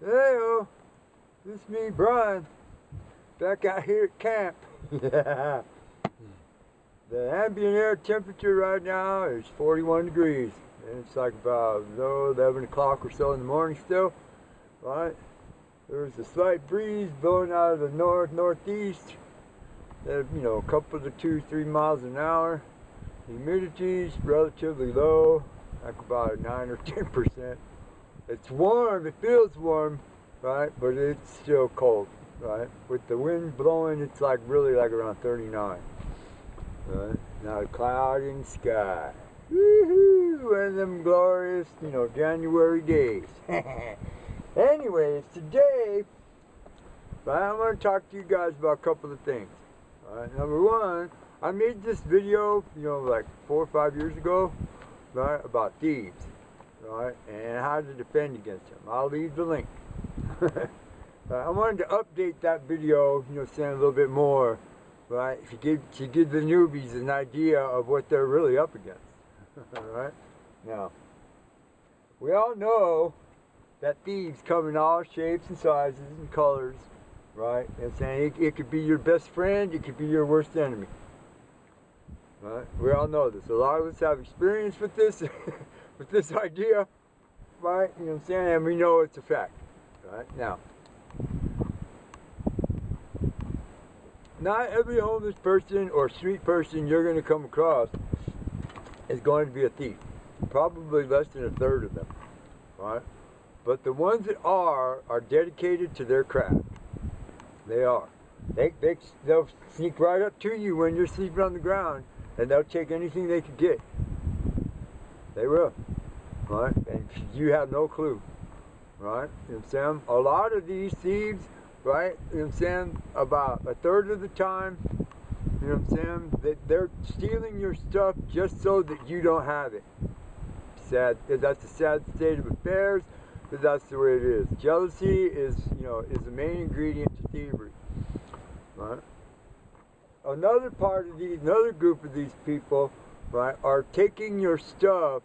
Hey-o, this is me, Brian, back out here at camp. The ambient air temperature right now is 41 degrees. And it's like about 11 o'clock or so in the morning still, right? There's a slight breeze blowing out of the northeast, a couple to 2-3 miles an hour. The humidity is relatively low, like about 9 or 10%. It's warm, it feels warm, right? But it's still cold, right? With the wind blowing, it's like really like around 39. Right? Not a cloud in the sky. Woohoo! One of them glorious, January days. Anyways, today, I'm going to talk to you guys about a couple of things. Right? Number one, I made this video, like 4 or 5 years ago, right, about thieves, right, and how to defend against them. I'll leave the link. I wanted to update that video, saying a little bit more, right, to give the newbies an idea of what they're really up against. Right? Now, we all know that thieves come in all shapes and sizes and colors, right? And saying it could be your best friend, it could be your worst enemy. Right? We all know this. A lot of us have experience with this, with this idea, right? You know what I'm saying? And we know it's a fact, right? Now, not every homeless person or street person you're going to come across is going to be a thief. Probably less than a third of them, right? But the ones that are dedicated to their craft. They are. They'll sneak right up to you when you're sleeping on the ground, and they'll take anything they can get. They will, right? And you have no clue, right? You know what I'm saying? A lot of these thieves, right? You know what I'm saying? About a third of the time, you know what I'm saying? That they're stealing your stuff just so that you don't have it. Sad. That's a sad state of affairs, but that's the way it is. Jealousy is the main ingredient to thievery. Right? Another group of these people, right, are taking your stuff,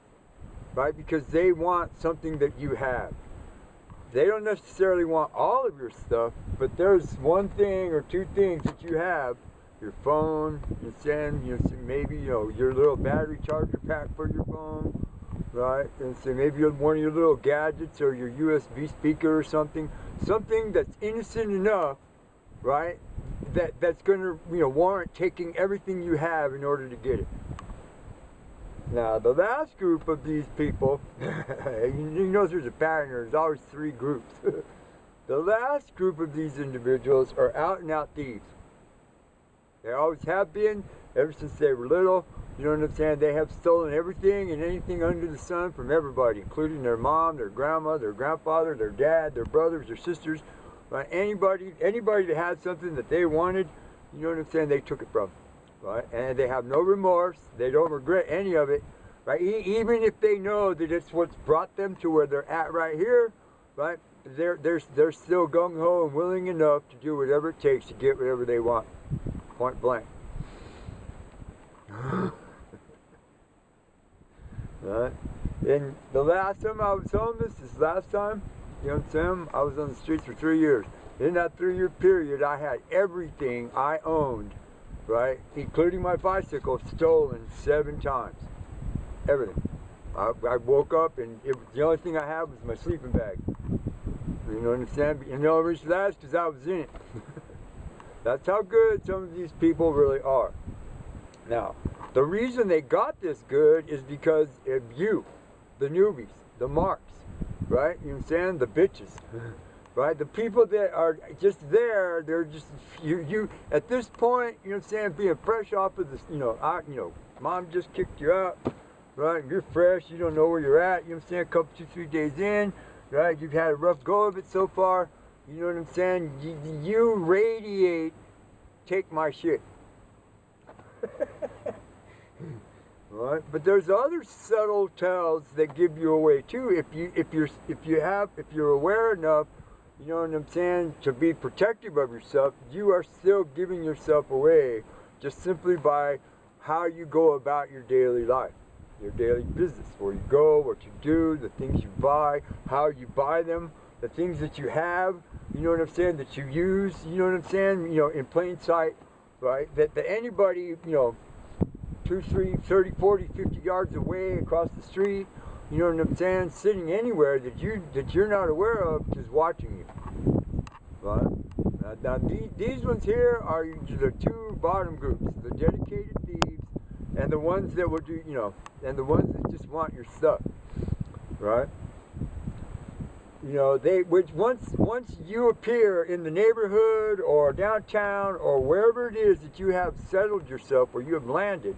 right, because they want something that you have. They don't necessarily want all of your stuff, but there's one thing or two things that you have. Your phone, maybe your little battery charger pack for your phone, right? And so maybe one of your little gadgets or your USB speaker or something that's innocent enough, right? That's going to warrant taking everything you have in order to get it. Now the last group of these people, you know there's a pattern. There's always 3 groups. The last group of these individuals are out and out thieves. They always have been, ever since they were little. You know what I'm saying? They have stolen everything and anything under the sun from everybody, including their mom, their grandma, their grandfather, their dad, their brothers, their sisters. Right? Anybody that had something that they wanted, you know what I'm saying, they took it from. Right? And they have no remorse. They don't regret any of it. Right? Even if they know that it's what's brought them to where they're at right here, right? They're still gung-ho and willing enough to do whatever it takes to get whatever they want. Point blank. Right? And the last time I was homeless, you know what I'm saying? I was on the streets for 3 years. In that 3-year period, I had everything I owned, right, including my bicycle, stolen 7 times. Everything. I woke up and the only thing I had was my sleeping bag. You know what I'm saying? And the only reason for that is because I was in it. That's how good some of these people really are. Now, the reason they got this good is because of you, the newbies, the marks, right? You know what I'm saying? The bitches, right? The people that are just there, they're just, you at this point, you know what I'm saying, being fresh off of this, mom just kicked you out, right? You're fresh, you don't know where you're at, you know what I'm saying, a couple, 2-3 days in, right? You've had a rough go of it so far. You know what I'm saying? You radiate, take my shit. Right? But there's other subtle tells that give you away too. If you're aware enough, you know what I'm saying, to be protective of yourself, you are still giving yourself away just simply by how you go about your daily life, your daily business, where you go, what you do, the things you buy, how you buy them. the things that you have, you know what I'm saying, that you use, you know what I'm saying, you know, in plain sight, right? That anybody, you know, 2, 3, 30, 40, 50 yards away across the street, you know what I'm saying, sitting anywhere that you're not aware of is watching you, right? Now these ones here are the two bottom groups, the dedicated thieves and the ones that will do, you know, and the ones that just want your stuff, right? You know, once you appear in the neighborhood or downtown or wherever it is that you have settled yourself or you have landed,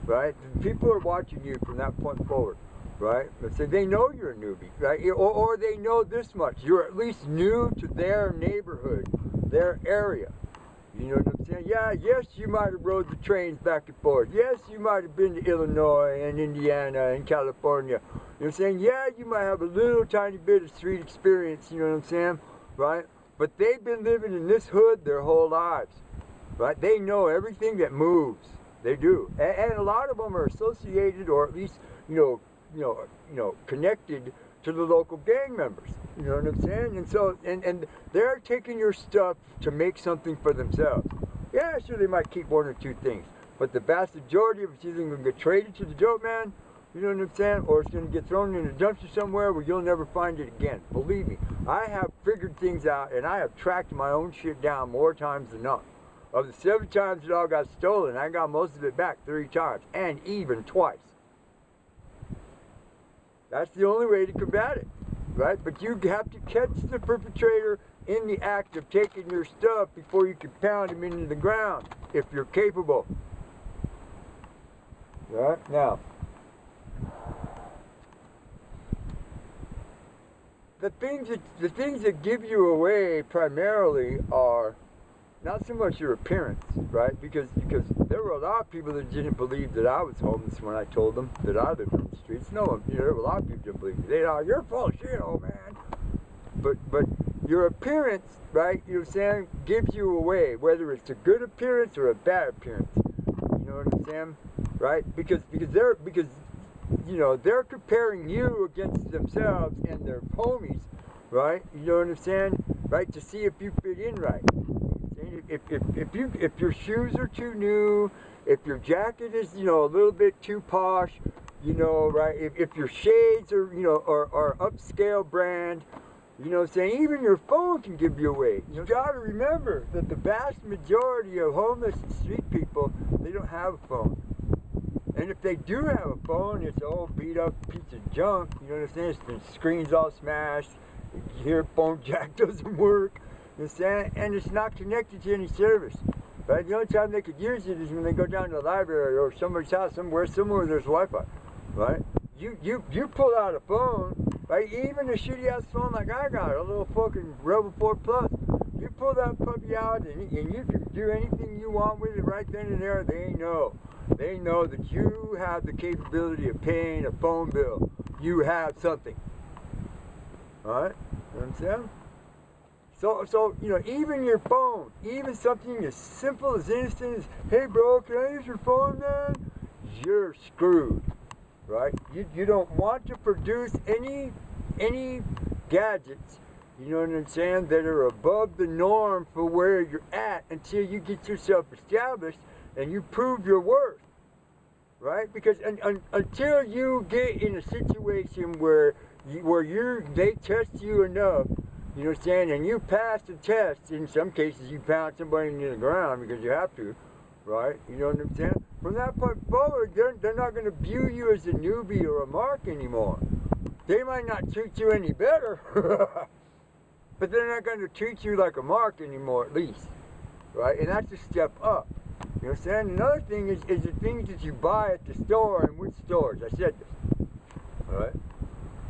right? People are watching you from that point forward, right? So they know you're a newbie, right? Or they know this much: you're at least new to their neighborhood, their area. You know what I'm saying? Yeah, yes, you might have rode the trains back and forth. Yes, you might have been to Illinois and Indiana and California. You know what I'm saying? Yeah, you might have a little tiny bit of street experience, you know what I'm saying? Right? But they've been living in this hood their whole lives, right? They know everything that moves. They do. And a lot of them are associated or at least, you know, connected to the local gang members. You know what I'm saying? And so, and they're taking your stuff to make something for themselves. Yeah, sure, they might keep 1 or 2 things, but the vast majority of it's either going to get traded to the dope man, you know what I'm saying, or it's going to get thrown in a dumpster somewhere where you'll never find it again. Believe me, I have figured things out, and I have tracked my own shit down more times than not. Of the 7 times it all got stolen, I got most of it back 3 times, and even twice. That's the only way to combat it, right? But you have to catch the perpetrator in the act of taking your stuff before you can pound him into the ground, if you're capable. Right? Now, the things that give you away primarily are not so much your appearance, right? Because there were a lot of people that didn't believe that I was homeless when I told them that I lived on the streets. No, you know, there were a lot of people that didn't believe me. They thought, you're full of shit, old man. But your appearance, right, you know what I'm saying, gives you away, whether it's a good appearance or a bad appearance. You know what I'm saying? Right? Because you know, they're comparing you against themselves and their homies, right? You know what I'm saying? Right? To see if you fit in right. If your shoes are too new, if your jacket is, you know, a little bit too posh, you know, right? If your shades are, you know, are upscale brand, you know what I'm saying? Even your phone can give you away. You gotta remember that the vast majority of homeless and street people, they don't have a phone. And if they do have a phone, it's an old beat up piece of junk, you know what I'm saying? The screen's all smashed, your phone jack doesn't work, you know what I'm saying? And it's not connected to any service. Right? The only time they could use it is when they go down to the library or somebody's house somewhere there's Wi-Fi. Right? You pull out a phone, right? Even a shitty ass phone like I got, a little fucking Rebel 4 Plus. You pull that puppy out and you can do anything you want with it right then and there. They know. They know that you have the capability of paying a phone bill. You have something. Alright? You know what I'm saying? So, you know, even your phone, even something as simple as innocent as, hey bro, can I use your phone, man? You're screwed. Right? You don't want to produce any gadgets, you know what I'm saying, that are above the norm for where you're at until you get yourself established and you prove your worth. Right? Because until you get in a situation where they test you enough, you know what I'm saying, and you pass the test, in some cases you pound somebody into the ground because you have to, right? You know what I'm saying? From that point forward, they're not going to view you as a newbie or a mark anymore. They might not treat you any better, but they're not going to treat you like a mark anymore, at least, right? And that's a step up. You know what I'm saying? Another thing is the things that you buy at the store, and which stores. I said this, all right?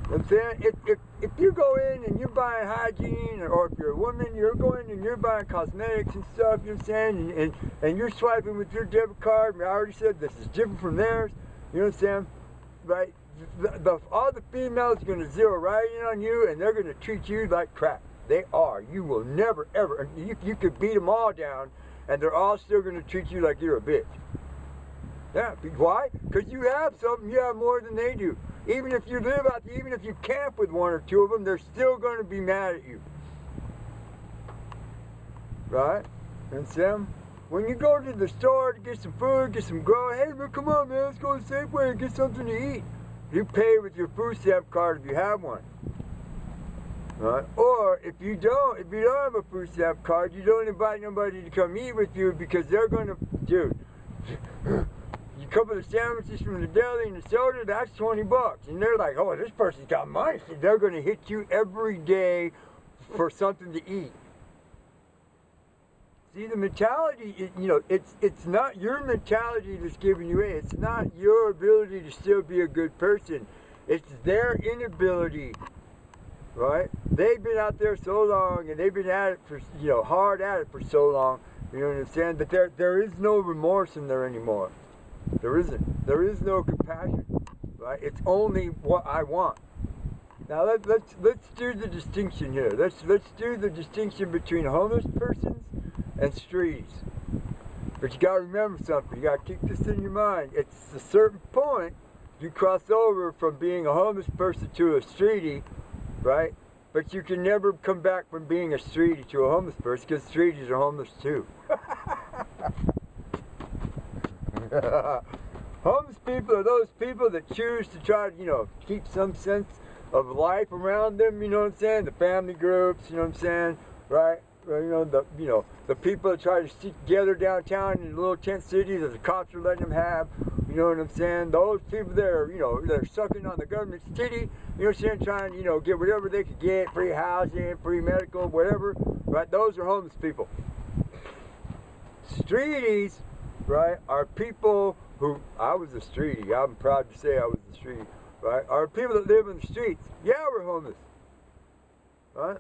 You know what I'm saying? If you go in and you're buying hygiene, or if you're a woman, you're going and you're buying cosmetics and stuff, you know what I'm saying? And you're swiping with your debit card, I already said this is different from theirs, you know what I'm saying? Right? All the females are going to zero right in on you, and they're going to treat you like crap. They are. You will never, ever, you could beat them all down, and they're all still going to treat you like you're a bitch. Yeah, why? Because you have something, you have more than they do. Even if you live out, even if you camp with one or two of them, they're still going to be mad at you. Right? And Sam, when you go to the store to get some food, get some grow, hey man, come on man, let's go to Safeway and get something to eat. You pay with your food stamp card if you have one. Right? Or if you don't have a food stamp card, you don't invite nobody to come eat with you because they're going to, dude, you couple of sandwiches from the deli and the soda, that's $20. And they're like, oh, this person's got money. So they're going to hit you every day for something to eat. See, the mentality, you know, it's not your mentality that's giving you in. It's not your ability to still be a good person. It's their inability, right? They've been out there so long, and they've been at it for, you know, hard at it for so long. You know what I'm saying? That there is no remorse in there anymore. There isn't. There is no compassion, right? It's only what I want. Now let's do the distinction here. Let's do the distinction between homeless persons and streets. But you got to remember something. You got to keep this in your mind. It's a certain point you cross over from being a homeless person to a streetie, right? But you can never come back from being a streetie to a homeless person because streeties are homeless too. Homeless people are those people that choose to try to, you know, keep some sense of life around them, you know what I'm saying? The family groups, you know what I'm saying? Right? You know, the people that try to stick together downtown in little tent cities that the cops are letting them have, you know what I'm saying? Those people there, you know, they're sucking on the government's titty, you know what I'm saying? Trying to, you know, get whatever they could get, free housing, free medical, whatever, right? Those are homeless people. Streeties, right, are people who, I was a streetie, I'm proud to say I was a streetie, right, are people that live in the streets. Yeah, we're homeless, right?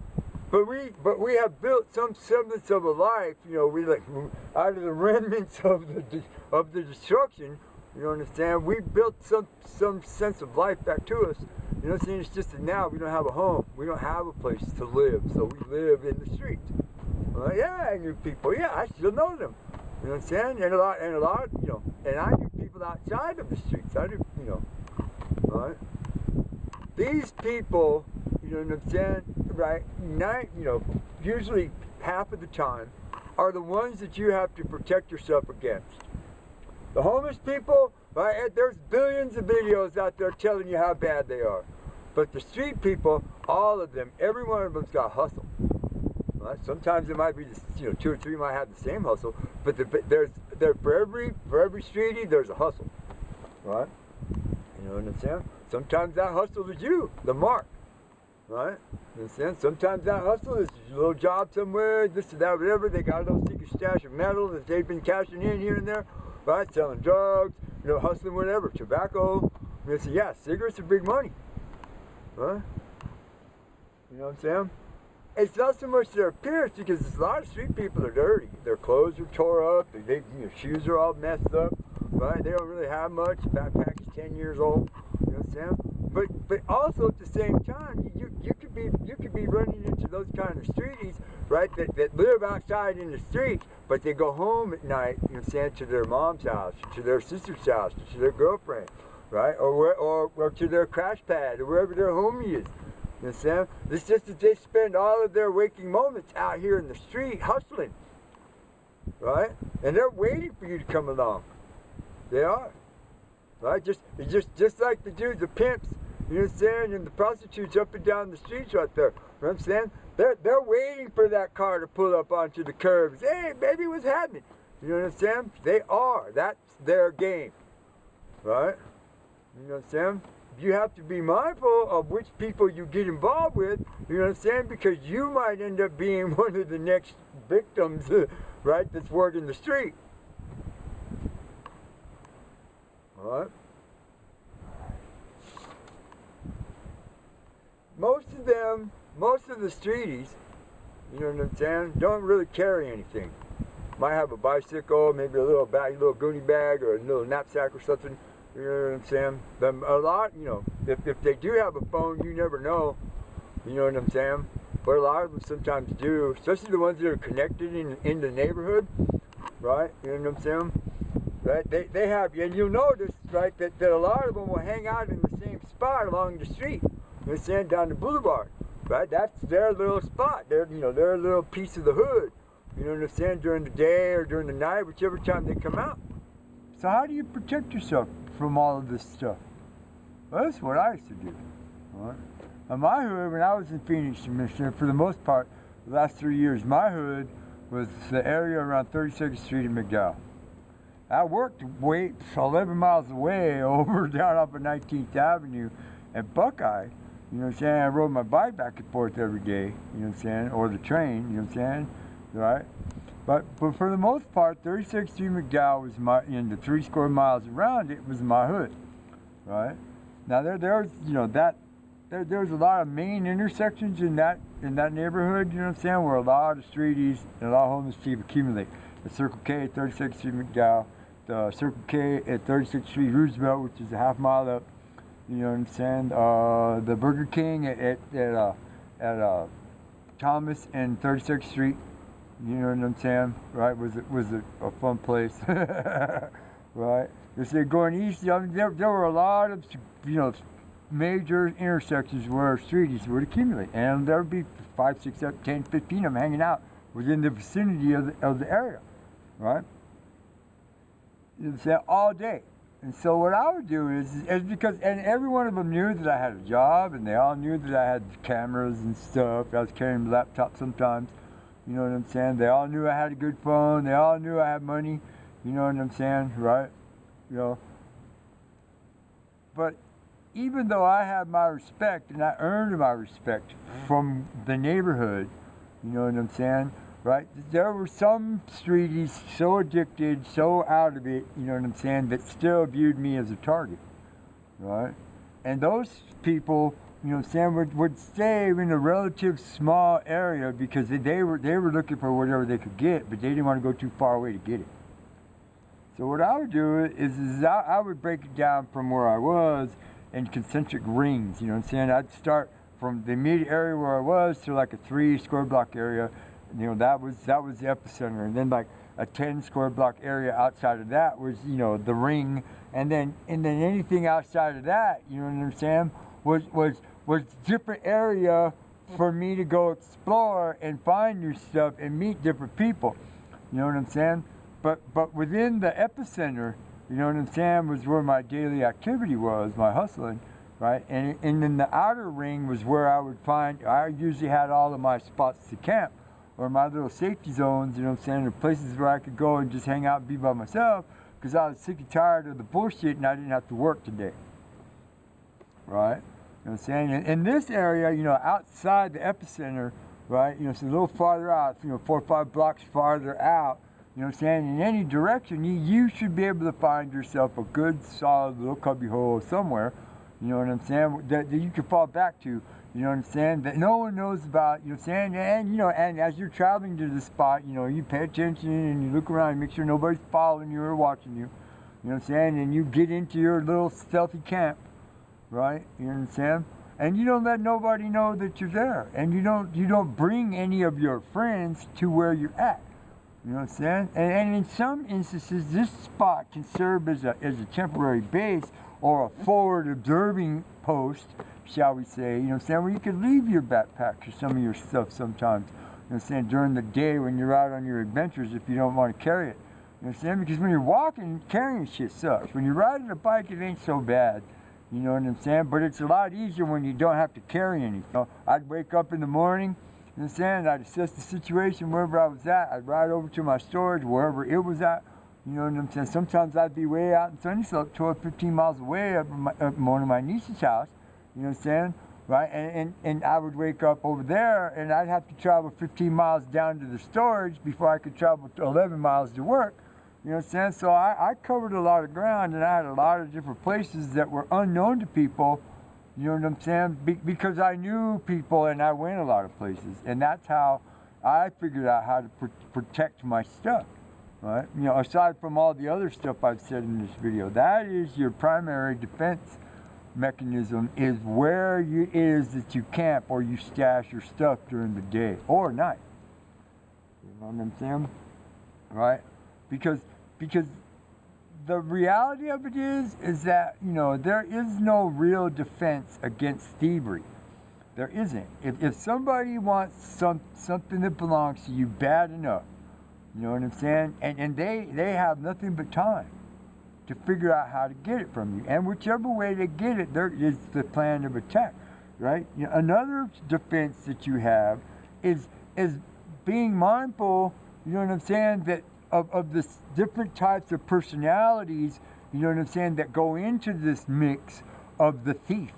But we have built some semblance of a life, you know, we like, out of the remnants of the destruction, you know what I'm saying? We built some sense of life back to us, you know what I'm saying? It's just that now we don't have a home, we don't have a place to live, so we live in the streets. Well, yeah, I knew people, yeah, I still know them. You know what I'm saying? And a lot, you know, and I knew people outside of the streets. I knew, you know, right? These people, you know what I'm saying, right? You know, usually half of the time, are the ones that you have to protect yourself against. The homeless people, right? There's billions of videos out there telling you how bad they are. But the street people, all of them, every one of them's got hustle. Right? Sometimes it might be, you know, 2 or 3 might have the same hustle, but for every streetie there's a hustle, right? You know what I'm saying? Sometimes that hustle is you, the mark, right? You know what I'm saying? Sometimes that hustle is a little job somewhere, this or that, whatever. They got a little secret stash of metal that they've been cashing in here and there, right? Selling drugs, you know, hustling whatever, tobacco. You know, so yeah, cigarettes are big money, right? You know what I'm saying? It's not so much their appearance because a lot of street people are dirty. Their clothes are tore up, their shoes are all messed up, right? They don't really have much. Backpack is 10 years old. You know what I'm saying? But also at the same time, you could be running into those kind of streeties, right? That live outside in the street, but they go home at night. You know what I'm saying? To their mom's house, to their sister's house, to their girlfriend, right? Or to their crash pad or wherever their homie is. You know what I'm saying? It's just that they spend all of their waking moments out here in the street hustling, right? And they're waiting for you to come along. They are, right? Just like the dudes, the pimps, you know what I'm saying, and the prostitutes up and down the streets right there. You know what I'm saying? They're waiting for that car to pull up onto the curbs. Hey, baby, what's happening? You know what I'm saying? They are. That's their game, right? You know what I'm saying? You have to be mindful of which people you get involved with, you know what I'm saying? Because you might end up being one of the next victims, right, that's working the street. All right? Most of the streeties, you know what I'm saying, don't really carry anything. Might have a bicycle, maybe a little goonie bag or a little knapsack or something. You know what I'm saying? A lot, you know, if they do have a phone, you never know. You know what I'm saying? But a lot of them sometimes do, especially the ones that are connected in the neighborhood, right? You know what I'm saying? right? They have, and you'll notice, right, that a lot of them will hang out in the same spot along the street. They're saying down the boulevard, right? That's their little spot. They're, you know, their little piece of the hood. You know what I'm saying? During the day or during the night, whichever time they come out. So how do you protect yourself from all of this stuff? Well, that's what I used to do. Right? On my hood, when I was in Phoenix, Michigan, for the most part, the last 3 years, my hood was the area around 32nd Street in McDowell. I worked 11 miles away over down off of 19th Avenue at Buckeye. You know what I'm saying? I rode my bike back and forth every day, you know what I'm saying? Or the train, you know what I'm saying? Right? But for the most part, 36th Street McDowell was my, in the 3 square miles around it was my hood, right? Now there's, you know, there's a lot of main intersections in that neighborhood, you know what I'm saying, where a lot of streeties and a lot of homeless people accumulate. The Circle K at 36th Street McDowell, the Circle K at 36th Street Roosevelt, which is a half mile up, you know what I'm saying? The Burger King at Thomas and 36th Street. You know what I'm saying, right? Was a fun place, right? If they're going east, I mean, there were a lot of, you know, major intersections where streeties would accumulate, and there would be 5, 6, 7, 10, 15 of them hanging out within the vicinity of the area, right? You know what I'm saying, all day. And so what I would do is because, and every one of them knew that I had a job, and they all knew that I had cameras and stuff. I was carrying a laptop sometimes. You know what I'm saying? They all knew I had a good phone. They all knew I had money. You know what I'm saying? Right? You know. But even though I had my respect, and I earned my respect from the neighborhood, you know what I'm saying? Right? There were some streeties so addicted, so out of it, you know what I'm saying, that still viewed me as a target. Right? And those people, you know what I'm saying, would stay in a relative small area because they were looking for whatever they could get, but they didn't want to go too far away to get it. So what I would do is I would break it down from where I was in concentric rings, you know what I'm saying? I'd start from the immediate area where I was to like a 3 square block area, you know, that was the epicenter, and then like a 10 square block area outside of that was, you know, the ring, and then anything outside of that, you know what I'm saying, was different area for me to go explore and find new stuff and meet different people. You know what I'm saying? But within the epicenter, you know what I'm saying, was where my daily activity was, my hustling, right? And then the outer ring was where I usually had all of my spots to camp, or my little safety zones, you know what I'm saying, or places where I could go and just hang out and be by myself, because I was sick and tired of the bullshit and I didn't have to work today, right? You know what I'm saying? In this area, you know, outside the epicenter, right, you know, so a little farther out, you know, 4 or 5 blocks farther out, you know what I'm saying, in any direction, you should be able to find yourself a good, solid little cubby hole somewhere, you know what I'm saying, that you can fall back to, you know what I'm saying, that no one knows about, you know what I'm saying, and, you know, and as you're traveling to the spot, you know, you pay attention and you look around and make sure nobody's following you or watching you, you know what I'm saying, and you get into your little stealthy camp. Right, you know what I'm saying? And you don't let nobody know that you're there, and you don't bring any of your friends to where you're at. You know what I'm saying? And in some instances, this spot can serve as a temporary base or a forward observing post, shall we say? You know what I'm saying? Where you could leave your backpack or some of your stuff sometimes. You know what I'm saying? During the day when you're out on your adventures, if you don't want to carry it. You know what I'm saying? Because when you're walking, carrying shit sucks. When you're riding a bike, it ain't so bad. You know what I'm saying? But it's a lot easier when you don't have to carry anything. You know, I'd wake up in the morning, you know what I'm saying? I'd assess the situation wherever I was at. I'd ride over to my storage, wherever it was at. You know what I'm saying? Sometimes I'd be way out in Sunnyslope, 12, 15 miles away up one of my niece's house. You know what I'm saying? Right? And I would wake up over there, and I'd have to travel 15 miles down to the storage before I could travel 11 miles to work. You know what I'm saying? So I covered a lot of ground, and I had a lot of different places that were unknown to people, you know what I'm saying? Because I knew people and I went a lot of places. And that's how I figured out how to protect my stuff, right? You know, aside from all the other stuff I've said in this video, that is your primary defense mechanism, is where it is that you camp or you stash your stuff during the day or night. You know what I'm saying? Right? Because the reality of it is that, you know, there is no real defense against thievery. There isn't. If somebody wants something that belongs to you bad enough, you know what I'm saying? And they have nothing but time to figure out how to get it from you. And whichever way they get it, there is the plan of attack, right? You know, another defense that you have is being mindful, you know what I'm saying, that of the different types of personalities, you know what I'm saying, that go into this mix of the thief.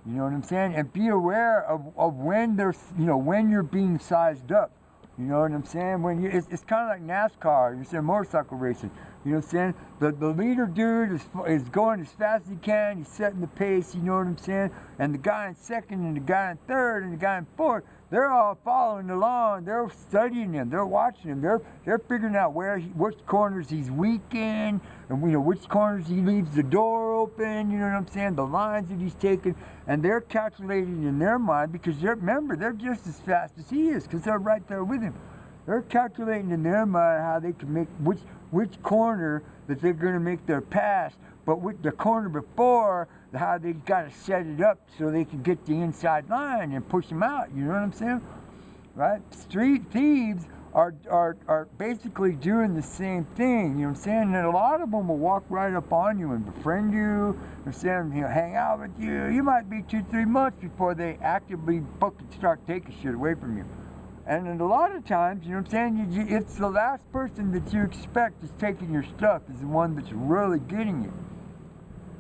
You know what I'm saying? And be aware of when there's, you know, when you're being sized up. You know what I'm saying? When you, it's kind of like NASCAR, you say motorcycle racing. You know what I'm saying? The leader dude is going as fast as he can. He's setting the pace. You know what I'm saying? And the guy in second, and the guy in third, and the guy in fourth, they're all following along. They're studying him. They're watching him. They're figuring out which corners he's weak in, and you know which corners he leaves the door open. You know what I'm saying? The lines that he's taking, and they're calculating in their mind because remember they're just as fast as he is because they're right there with him. They're calculating in their mind how they can make which corner that they're going to make their pass, but with the corner before, how they got to set it up so they can get the inside line and push them out. You know what I'm saying? Right? Street thieves are basically doing the same thing. You know what I'm saying? And a lot of them will walk right up on you and befriend you. They're saying, you know, hang out with you. You might be 2-3 months before they actively fucking start taking shit away from you. And a lot of times, you know what I'm saying, it's the last person that you expect is taking your stuff is the one that's really getting you,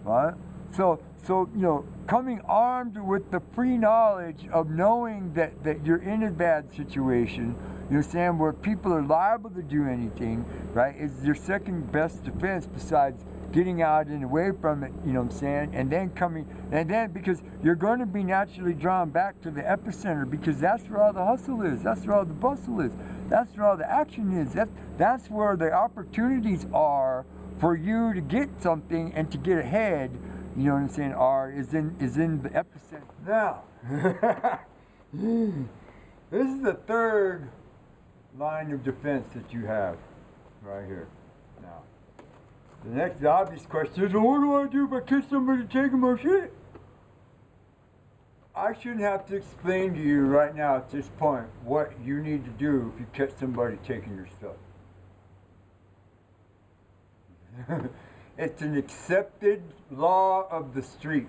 right? So you know, coming armed with the pre-knowledge of knowing that you're in a bad situation, you know what I'm saying, where people are liable to do anything, right, is your second best defense besides getting out and away from it, you know what I'm saying, and then because you're going to be naturally drawn back to the epicenter because that's where all the hustle is, that's where all the bustle is, that's where all the action is, that's where the opportunities are for you to get something and to get ahead, you know what I'm saying, is in the epicenter. Now, this is the third line of defense that you have right here. Now, the next obvious question is, well, what do I do if I catch somebody taking my shit? I shouldn't have to explain to you right now at this point what you need to do if you catch somebody taking your stuff. It's an accepted law of the street.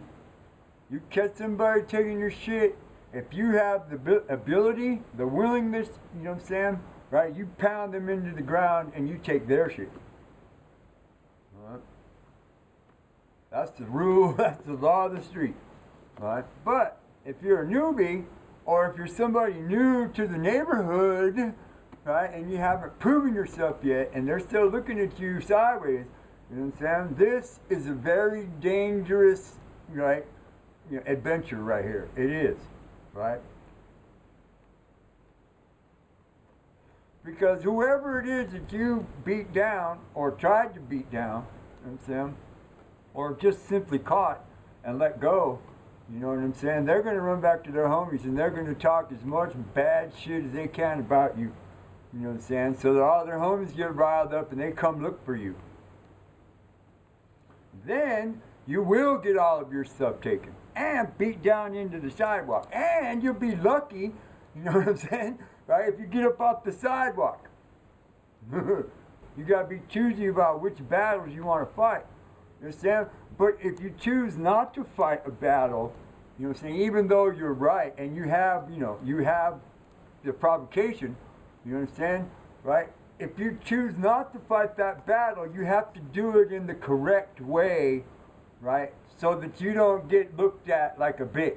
You catch somebody taking your shit, if you have the ability, the willingness, you know what I'm saying, right, you pound them into the ground and you take their shit. Right? That's the rule, that's the law of the street. Right? But if you're a newbie, or if you're somebody new to the neighborhood, right, and you haven't proven yourself yet, and they're still looking at you sideways, you know what I'm saying? This is a very dangerous, right, you know, adventure right here. It is, right? Because whoever it is that you beat down or tried to beat down, you know what I'm saying, or just simply caught and let go, you know what I'm saying, they're going to run back to their homies and they're going to talk as much bad shit as they can about you, you know what I'm saying, so that all their homies get riled up and they come look for you. Then you will get all of your stuff taken and beat down into the sidewalk. And you'll be lucky, you know what I'm saying, right, if you get up off the sidewalk. You got to be choosy about which battles you want to fight. You understand? But if you choose not to fight a battle, you know what I'm saying, even though you're right and you have, you know, you have the provocation, you understand, right? If you choose not to fight that battle, you have to do it in the correct way, right? So that you don't get looked at like a bitch,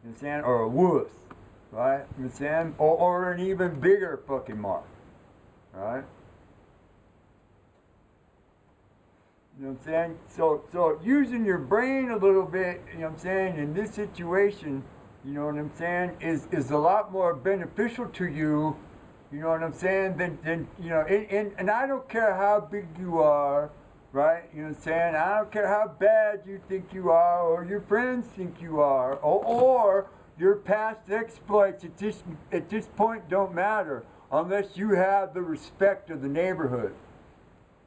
you understand? Or a wuss, right? You understand? Or an even bigger fucking mark, right? You know what I'm saying? So using your brain a little bit, you know what I'm saying, in this situation, you know what I'm saying, is a lot more beneficial to you, you know what I'm saying, than you know, and I don't care how big you are, right, you know what I'm saying, I don't care how bad you think you are, or your friends think you are, or your past exploits at this point don't matter, unless you have the respect of the neighborhood,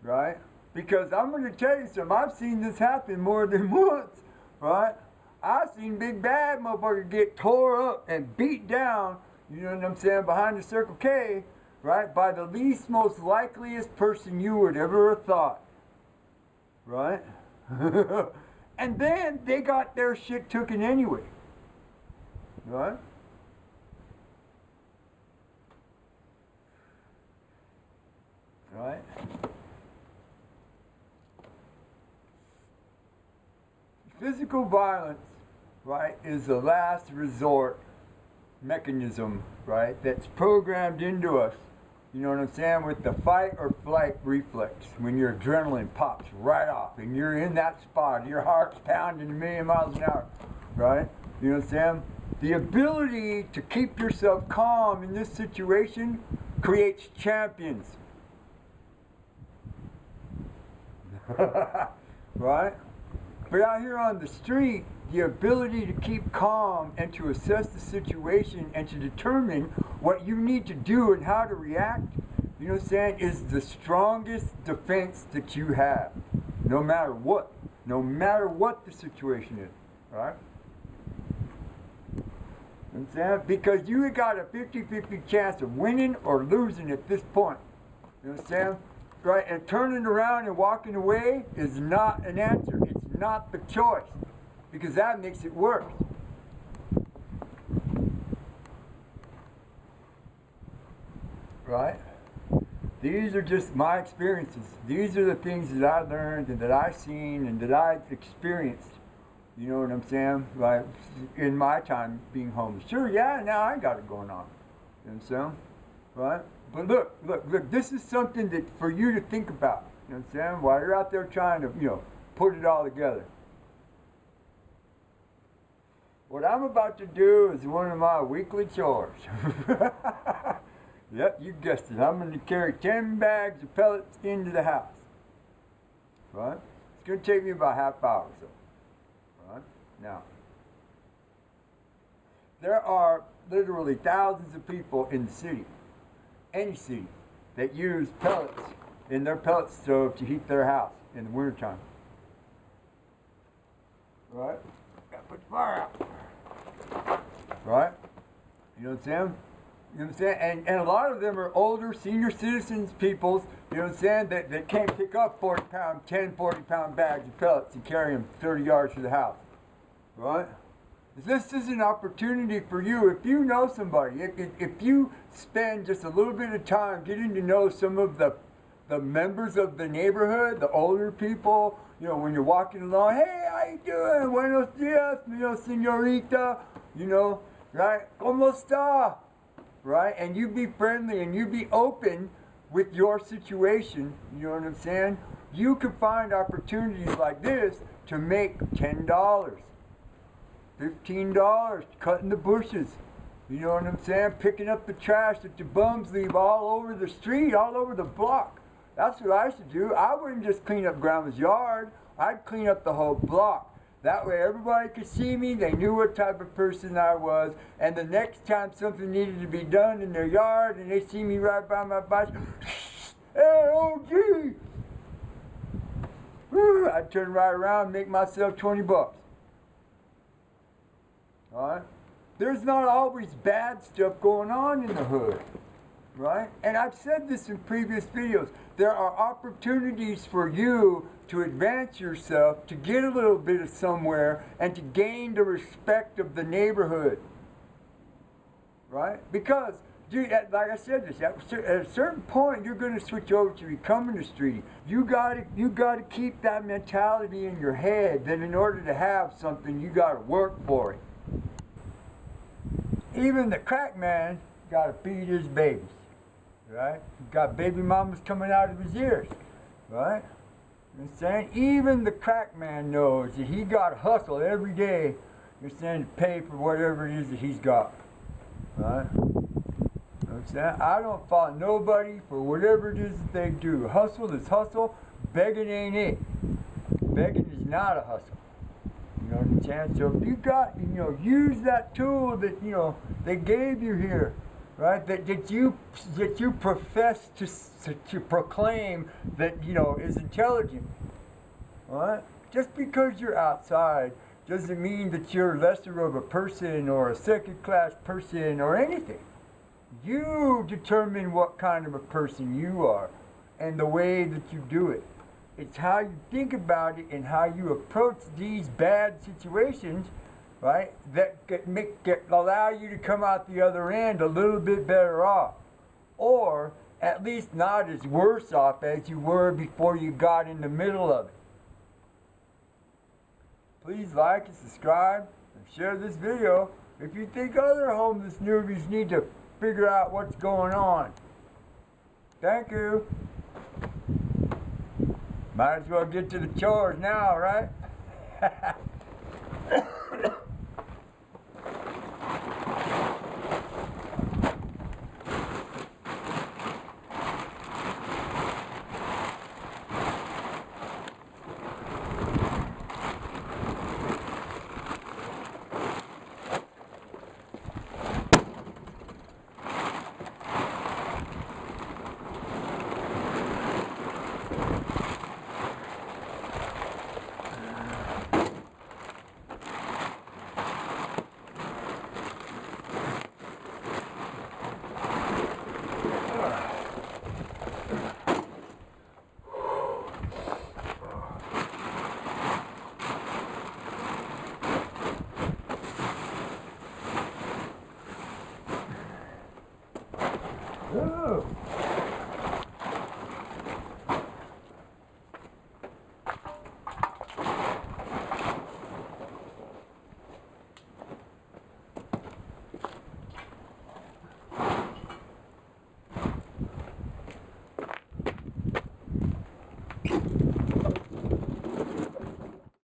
right? Because I'm going to tell you something, I've seen this happen more than once, right? I've seen big bad motherfuckers get tore up and beat down, you know what I'm saying, behind the Circle K, right, by the least most likeliest person you would ever have thought, right? And then they got their shit taken anyway, right? Right? Physical violence, right, is the last resort mechanism, right, that's programmed into us, you know what I'm saying, with the fight or flight reflex, when your adrenaline pops right off and you're in that spot, your heart's pounding a million miles an hour, right, you know what I'm saying? The ability to keep yourself calm in this situation creates champions. Right? But out here on the street, the ability to keep calm and to assess the situation and to determine what you need to do and how to react, you know what I'm saying, is the strongest defense that you have. No matter what. No matter what the situation is. Right? You know what I'm saying? Because you got a 50-50 chance of winning or losing at this point. You know what I'm saying? Right? And turning around and walking away is not an answer. It's not the choice. Because that makes it worse. Right? These are just my experiences. These are the things that I learned and that I've seen and that I've experienced. You know what I'm saying? Right? In my time being homeless. Sure, yeah, now I got it going on. You know what I'm saying? Right? But look, this is something that for you to think about. You know what I'm saying? While you're out there trying to, you know, put it all together. What I'm about to do is one of my weekly chores. Yep, you guessed it. I'm going to carry 10 bags of pellets into the house. Right? It's going to take me about half hour or so. Right? Now, there are literally thousands of people in the city, any city, that use pellets in their pellet stove to heat their house in the wintertime. Right? Gotta put the fire out. Right? You know what I'm saying? You know what I'm saying? And a lot of them are older, senior citizens, peoples, you know what I'm saying, that can't pick up 40-pound, 40-pound bags of pellets and carry them 30 yards to the house. Right? This is an opportunity for you. If you know somebody, if you spend just a little bit of time getting to know some of the members of the neighborhood, the older people, you know, when you're walking along, hey, how you doing? Buenos dias, you know, señorita, you know, right? ¿Cómo está? Right? And you be friendly and you be open with your situation, you know what I'm saying? You can find opportunities like this to make $10, $15 cutting the bushes. You know what I'm saying? Picking up the trash that the bums leave all over the street, all over the block. That's what I used to do. I wouldn't just clean up grandma's yard. I'd clean up the whole block. That way everybody could see me, they knew what type of person I was, and the next time something needed to be done in their yard and they see me right by my bicycle, hey, OG! I'd turn right around and make myself 20 bucks. Alright? There's not always bad stuff going on in the hood. Right? And I've said this in previous videos. There are opportunities for you to advance yourself, to get a little bit of somewhere, and to gain the respect of the neighborhood. Right? Because, dude, like I said this, at a certain point, you're going to switch over to becoming a streetie. You gotta keep that mentality in your head that in order to have something, you got to work for it. Even the crack man got to feed his babies. Right? He's got baby mamas coming out of his ears. Right? You're saying? Even the crack man knows that he got to hustle every day, you're saying, to pay for whatever it is that he's got. Right? I'm saying? I don't fault nobody for whatever it is that they do. Hustle is hustle. Begging ain't it. Begging is not a hustle. You know what I'm saying? So if you got, you know, use that tool that, you know, they gave you here. right? That you profess to proclaim that is intelligent, right? Just because you're outside doesn't mean that you're lesser of a person or a second-class person or anything. You determine what kind of a person you are and the way that you do it. It's how you think about it and how you approach these bad situations, right, that allow you to come out the other end a little bit better off. Or at least not as worse off as you were before you got in the middle of it. Please like and subscribe and share this video if you think other homeless newbies need to figure out what's going on. Thank you. Might as well get to the chores now, right?